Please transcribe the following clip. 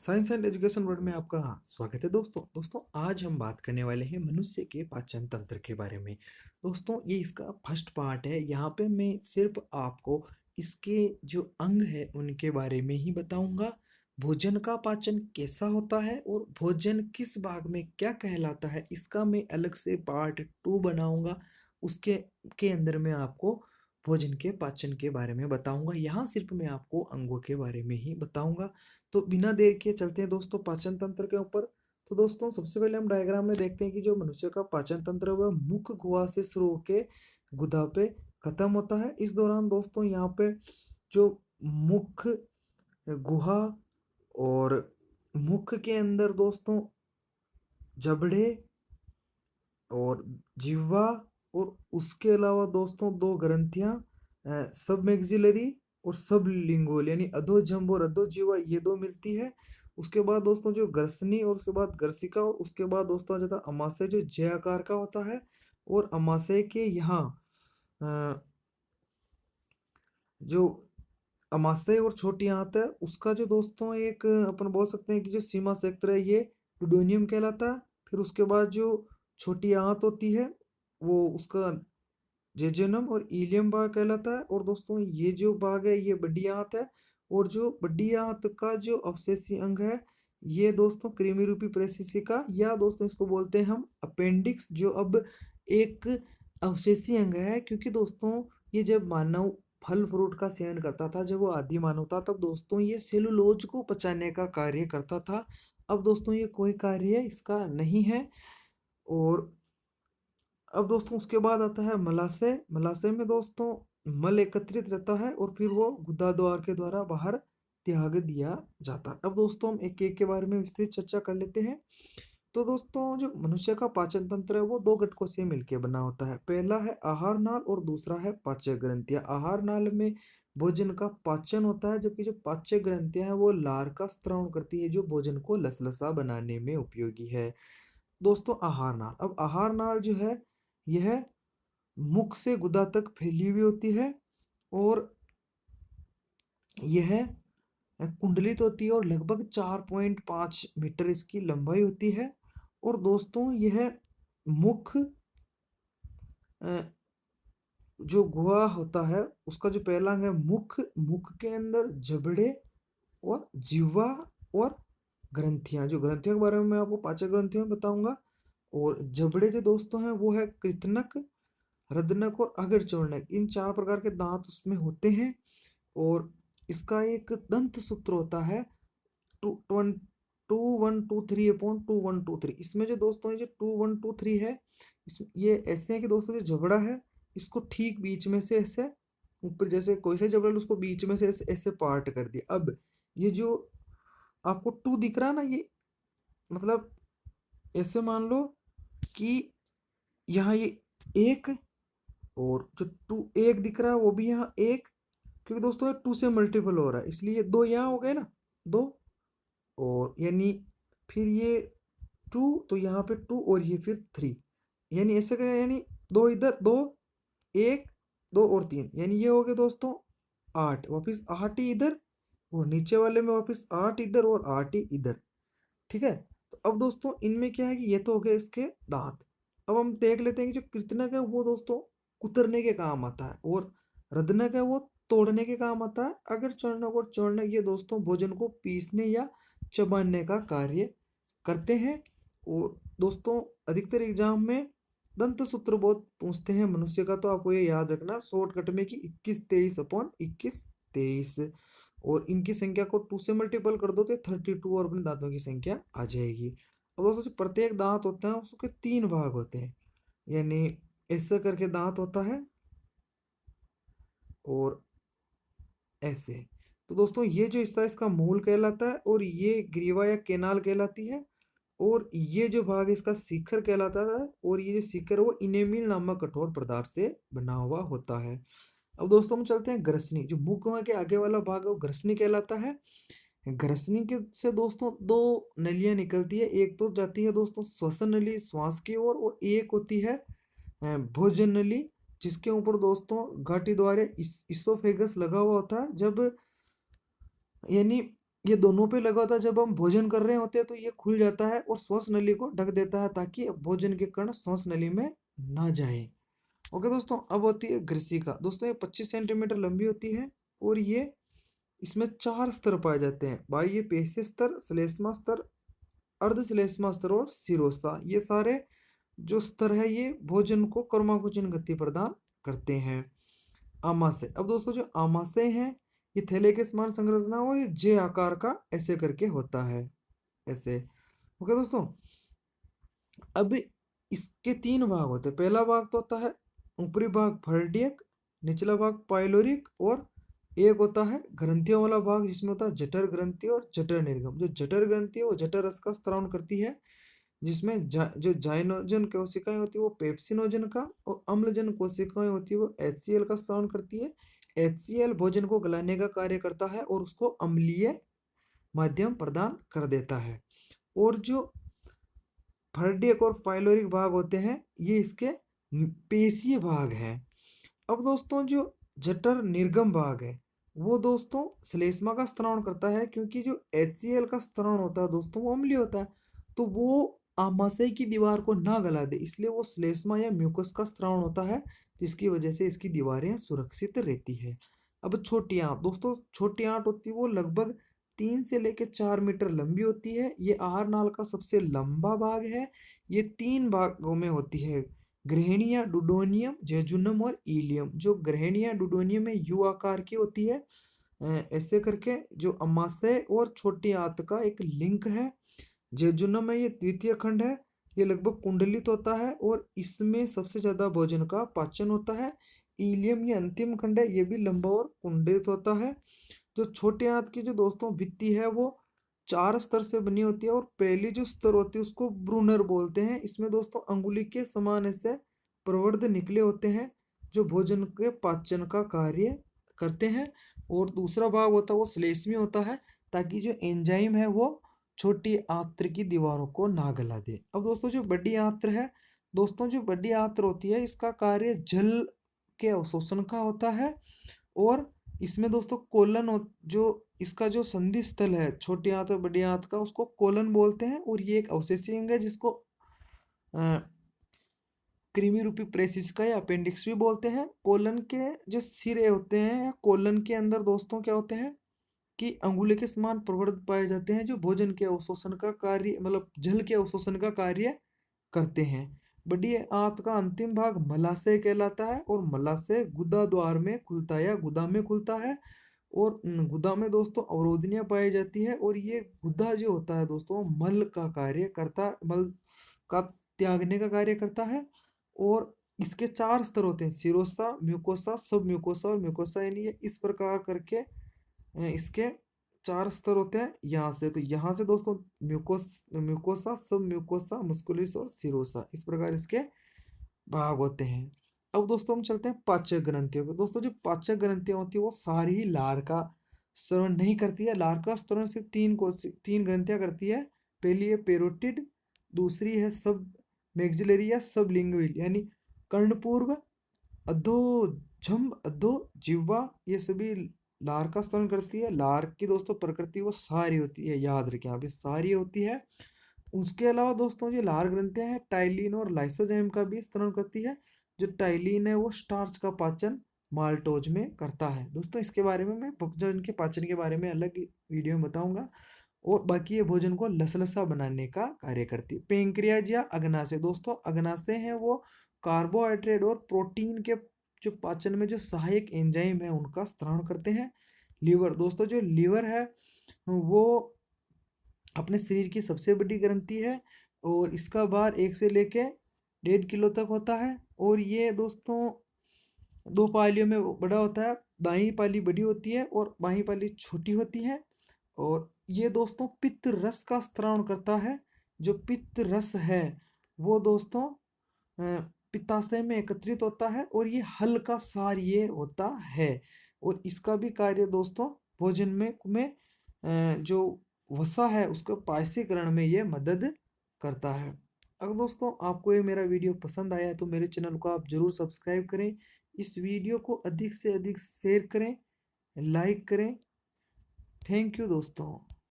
Science and education world में आपका स्वागत है दोस्तों आज हम बात करने वाले हैं मनुष्य के पाचन तंत्र के बारे में। दोस्तों ये इसका फर्स्ट पार्ट है। यहाँ पे मैं सिर्फ आपको इसके जो अंग है उनके बारे में ही बताऊंगा। भोजन का पाचन कैसा होता है और भोजन किस भाग में क्या कहलाता है इसका मैं अलग से पार्ट 2 बनाऊंगा। उसके के अंदर मैं आपको भोजन के पाचन के बारे में बताऊंगा। यहाँ सिर्फ मैं आपको अंगों के बारे में ही बताऊंगा। तो बिना देर के चलते हैं दोस्तों पाचन तंत्र के ऊपर। तो दोस्तों सबसे पहले हम डायग्राम में देखते हैं कि जो मनुष्य का पाचन तंत्र है वह मुख गुहा से शुरू होकर गुदा पे खत्म होता है। इस दौरान दोस्तों यहाँ पे जो मुख गुहा और मुख के अंदर दोस्तों जबड़े और जिह्वा और उसके अलावा दोस्तों दो ग्रंथियां सब मैक्सिलरी और सब लिंगुअल यानी अधोजंब और अधोजिह्वा ये दो मिलती है। उसके बाद दोस्तों जो ग्रसनी और उसके बाद ग्रसिका और उसके बाद दोस्तों आ जाता है अमाशय जो जय आकार का होता है। और अमाशय के यहाँ जो अमाशय और छोटी आंत है उसका जो दोस्तों एक अपन बोल सकते हैं कि जो सीमा क्षेत्र है ये डुडोनियम कहलाता है। फिर उसके बाद जो छोटी आंत होती है वो उसका जेजुनम और इलियम भाग कहलाता है। और दोस्तों ये जो भाग है ये बड़ी आंत है। और जो बड़ी आंत का जो अवशेषी अंग है ये दोस्तों कृमि रूपी प्रशिक्षिका या दोस्तों इसको बोलते हैं हम अपेंडिक्स जो अब एक अवशेषी अंग है। क्योंकि दोस्तों ये जब मानव फल फ्रूट का सेवन करता था जब वो आदि मानव था तब दोस्तों ये सेलुलोज को पचाने का कार्य करता था। अब दोस्तों ये कोई कार्य इसका नहीं है। और अब दोस्तों उसके बाद आता है मलाशय। मलाशय में दोस्तों मल एकत्रित रहता है और फिर वो गुदा द्वार के द्वारा बाहर त्याग दिया जाता है। अब दोस्तों हम एक एक के बारे में विस्तृत चर्चा कर लेते हैं। तो दोस्तों जो मनुष्य का पाचन तंत्र है वो दो घटकों से मिलकर बना होता है। पहला है आहार नाल और दूसरा है पाचक ग्रंथियां। आहार नाल में भोजन का पाचन होता है जबकि जो पाचक ग्रंथियां हैं वो लार का स्त्राव करती है जो भोजन को लसलसा बनाने में उपयोगी है। दोस्तों आहार नाल, अब आहार नाल जो है यह मुख से गुदा तक फैली हुई होती है और यह कुंडलित होती है और लगभग 4.5 मीटर इसकी लंबाई होती है। और दोस्तों यह मुख जो गुहा होता है उसका जो पहला अंग है मुख, मुख के अंदर जबड़े और जिह्वा और ग्रंथियां। जो ग्रंथियों के बारे में मैं आपको पाचक ग्रंथियों में बताऊंगा। और जबड़े जो दोस्तों हैं वो है कृतनक, रदनक और अगर चौड़नक, इन चार प्रकार के दांत उसमें होते हैं। और इसका एक दंत सूत्र होता है टू वन 2123 अपॉन 2123। इसमें जो दोस्तों ये जो 2123 है ये ऐसे है कि दोस्तों जो जबड़ा है इसको ठीक बीच में से ऐसे ऊपर जैसे कोई सा जबड़ा उसको बीच में से ऐसे ऐसे पार्ट कर दिया। अब ये जो आपको 2 दिख रहा है ना ये मतलब ऐसे मान लो कि यहाँ ये एक और जो 1 दिख रहा है वो भी यहाँ एक, क्योंकि दोस्तों ये 2 से मल्टीपल हो रहा है इसलिए 2 यहाँ हो गए ना 2। और यानी फिर ये 2 तो यहाँ पे 2 और ये फिर 3 यानी ऐसे करें यानी 2 इधर 2 1 2 और 3 यानी ये हो गए दोस्तों 8, वापिस 8 ही इधर और नीचे वाले में वापिस 8 इधर और 8 ही इधर। ठीक है। तो अब दोस्तों इनमें क्या है कि ये तो हो गए इसके दांत। अब हम देख लेते हैं कि जो कृतनक है वो दोस्तों कुतरने के काम आता है और रदनक है वो तोड़ने के काम आता है। अगर चौड़नक और चौड़नक ये दोस्तों भोजन को पीसने या चबाने का कार्य करते हैं। और दोस्तों अधिकतर एग्जाम में दंत सूत्र बहुत पूछते हैं मनुष्य का, तो आपको ये याद रखना शॉर्टकट में कि 21 23 अपॉन 21 23। और इनकी संख्या को 2 से मल्टीपल कर दो तो 32 और अपने दांतों की संख्या आ जाएगी। अब दोस्तों जो प्रत्येक दांत होता है उसके 3 भाग होते हैं यानी ऐसा करके दांत होता है और ऐसे। तो दोस्तों ये जो हिस्सा इसका मूल कहलाता है और ये ग्रीवा या केनाल कहलाती है। और ये जो भाग इसका शिखर कहलाता है और ये जो शिखर वो इनेमिल नामक कठोर पदार्थ से बना हुआ होता है। अब दोस्तों हम चलते हैं ग्रसनी। जो मुख के आगे वाला भाग है वो ग्रसनी कहलाता है। ग्रसनी के से दोस्तों 2 नलियां निकलती है। एक तो जाती है दोस्तों श्वसन नली श्वास की ओर और एक होती है भोजन नली जिसके ऊपर दोस्तों घाटी द्वारा इसोफेगस लगा हुआ होता है। जब यानी ये दोनों पे लगा होता है। जब हम भोजन कर रहे होते हैं तो ये खुल जाता है और श्वास नली को ढक देता है ताकि भोजन के कण श्वास नली में ना जाए। ओके दोस्तों, अब होती है ग्रसिका। दोस्तों ये 25 सेंटीमीटर लंबी होती है और ये इसमें 4 स्तर पाए जाते हैं। बाह्य पेशी स्तर, श्लेष्मा स्तर, अर्ध श्लेष्मा स्तर और सिरोसा। ये सारे जो स्तर है ये भोजन को क्रमाकुचन गति प्रदान करते हैं। आमाशय। अब दोस्तों जो आमाशय है ये थैले के समान संरचना और ये जे आकार का ऐसे करके होता है, ऐसे। ओके दोस्तों, अब इसके 3 भाग होते हैं। पहला भाग तो होता है ऊपरी भाग फर्डियक, निचला भाग पाइलोरिक और एक होता है ग्रंथियों वाला भाग जिसमें होता है जठर ग्रंथि और जठर निर्गम। जो जठर ग्रंथि है वो जठर रस का स्त्राव करती है, जिसमें जो जाइनोजन कोशिकाएं होती है वो पेप्सिनोजन का, और अम्लजन कोशिकाएं होती है वो HCl का स्त्राव करती है। HCl भोजन को गलाने का कार्य करता है और उसको अम्लीय माध्यम प्रदान कर देता है। और जो फर्डियक और पाइलोरिक भाग होते हैं ये इसके पेशीय भाग हैं। अब दोस्तों जो जठर निर्गम भाग है वो दोस्तों श्लेष्मा का स्त्रावण करता है, क्योंकि जो HCl का स्त्रावण होता है दोस्तों वो अम्लीय होता है, तो वो आमाशय की दीवार को ना गला दे, इसलिए वो श्लेष्मा या म्यूकस का स्त्रावण होता है, जिसकी वजह से इसकी दीवारें सुरक्षित रहती है। अब छोटी आंत। दोस्तों छोटी आंत होती है वो लगभग 3 से लेकर 4 मीटर लंबी होती है। ये आहार नाल का सबसे लंबा भाग है। ये 3 भागों में होती है, ग्रहणिया, डुडोनियम, जेजुनम और इलियम। जो ग्रहणिया डुडोनियम में यू आकार की होती है, ऐसे करके जो अमाशय और छोटी आंत का एक लिंक है। जेजुनम में ये द्वितीय खंड है, ये लगभग कुंडलित होता है और इसमें सबसे ज्यादा भोजन का पाचन होता है। इलियम ये अंतिम खंड है, ये भी लंबा और कुंडलित होता है। जो छोटे आंत की जो दोस्तों भित्ति है वो 4 स्तर से बनी होती है और पहली जो स्तर होती है उसको ब्रूनर बोलते हैं। इसमें दोस्तों अंगुली के समान ऐसे प्रवर्ध निकले होते हैं जो भोजन के पाचन का कार्य करते हैं। और दूसरा भाग होता है वो श्लेष्मी होता है, ताकि जो एंजाइम है वो छोटी आंत्र की दीवारों को ना गला दे। अब दोस्तों जो बड़ी आंत्र है, दोस्तों जो बड़ी आंत्र होती है इसका कार्य जल के अवशोषण का होता है। और इसमें दोस्तों कोलन जो इसका जो संधि स्थल है छोटी आंत और बड़ी आंत का, उसको कोलन बोलते हैं। और ये एक अवशेषी अंग है जिसको कृमि रूपी प्रेसिका या अपेंडिक्स भी बोलते हैं। कोलन के जो सिरे होते हैं, कोलन के अंदर दोस्तों क्या होते हैं कि अंगुली के समान प्रवर्ध पाए जाते हैं जो भोजन के अवशोषण का कार्य, मतलब जल के अवशोषण का कार्य करते हैं। बड़ी आंत का अंतिम भाग मलाशय कहलाता है और मलाशय गुदा द्वार में खुलता है या गुदा में खुलता है। और गुदा में दोस्तों अवरोधनियां पाई जाती है और ये गुदा जो होता है दोस्तों मल का कार्य करता, मल का त्यागने का कार्य करता है। और इसके 4 स्तर होते हैं, सिरोसा, म्यूकोसा, सब म्यूकोसा और म्यूकोसा, यानी ये इस प्रकार करके इसके 4 स्तर होते हैं। यहाँ से तो यहाँ से दोस्तों म्यूकोसा, सब म्यूकोसा, मस्कुलिस और सिरोसा, इस प्रकार इसके भाग होते हैं। अब दोस्तों हम चलते हैं पाचक ग्रंथियों पे। दोस्तों जो पाचक ग्रंथियां होती है वो सारी ही लार का स्त्रवण नहीं करती है। लार का स्त्रवण सिर्फ 3 ग्रंथियां करती है। पहली है पेरोटिड, दूसरी है सब मैक्सिलरी या सब लिंगुइल यानी कर्णपूर्व, अधोजम्ब, अधो जिह्वा, ये सभी लार का स्त्रवण करती है। लार की दोस्तों प्रकृति वो सारी होती है, याद रखें यहाँ पे सारी होती है। उसके अलावा दोस्तों जो लार ग्रंथियां हैं टाइलिन और लाइसोजाइम का भी स्त्रवण करती है। जो टाइलिन है वो स्टार्च का पाचन माल्टोज में करता है। दोस्तों इसके बारे में मैं भोजन के पाचन के बारे में अलग वीडियो में बताऊंगा। और बाकी ये भोजन को लसलसा बनाने का कार्य करती है। पेंक्रियाज या अग्नाशय। दोस्तों अग्नाशय है वो कार्बोहाइड्रेट और प्रोटीन के जो पाचन में जो सहायक एंजाइम है उनका स्त्रवण करते हैं। लीवर। दोस्तों जो लीवर है वो अपने शरीर की सबसे बड़ी ग्रंथि है और इसका भार 1 से लेके 1.5 किलो तक होता है। और ये दोस्तों 2 पालियों में बड़ा होता है। दाहिनी पाली बड़ी होती है और बाहीं पाली छोटी होती है। और ये दोस्तों पित्त रस का स्त्राव करता है। जो पित्त रस है वो दोस्तों पित्ताशय में एकत्रित होता है और ये हल्का सार ये होता है। और इसका भी कार्य दोस्तों भोजन में जो वसा है उसको पायसीकरण में ये मदद करता है। अगर दोस्तों आपको ये मेरा वीडियो पसंद आया है तो मेरे चैनल को आप जरूर सब्सक्राइब करें, इस वीडियो को अधिक से अधिक शेयर करें, लाइक करें। थैंक यू दोस्तों।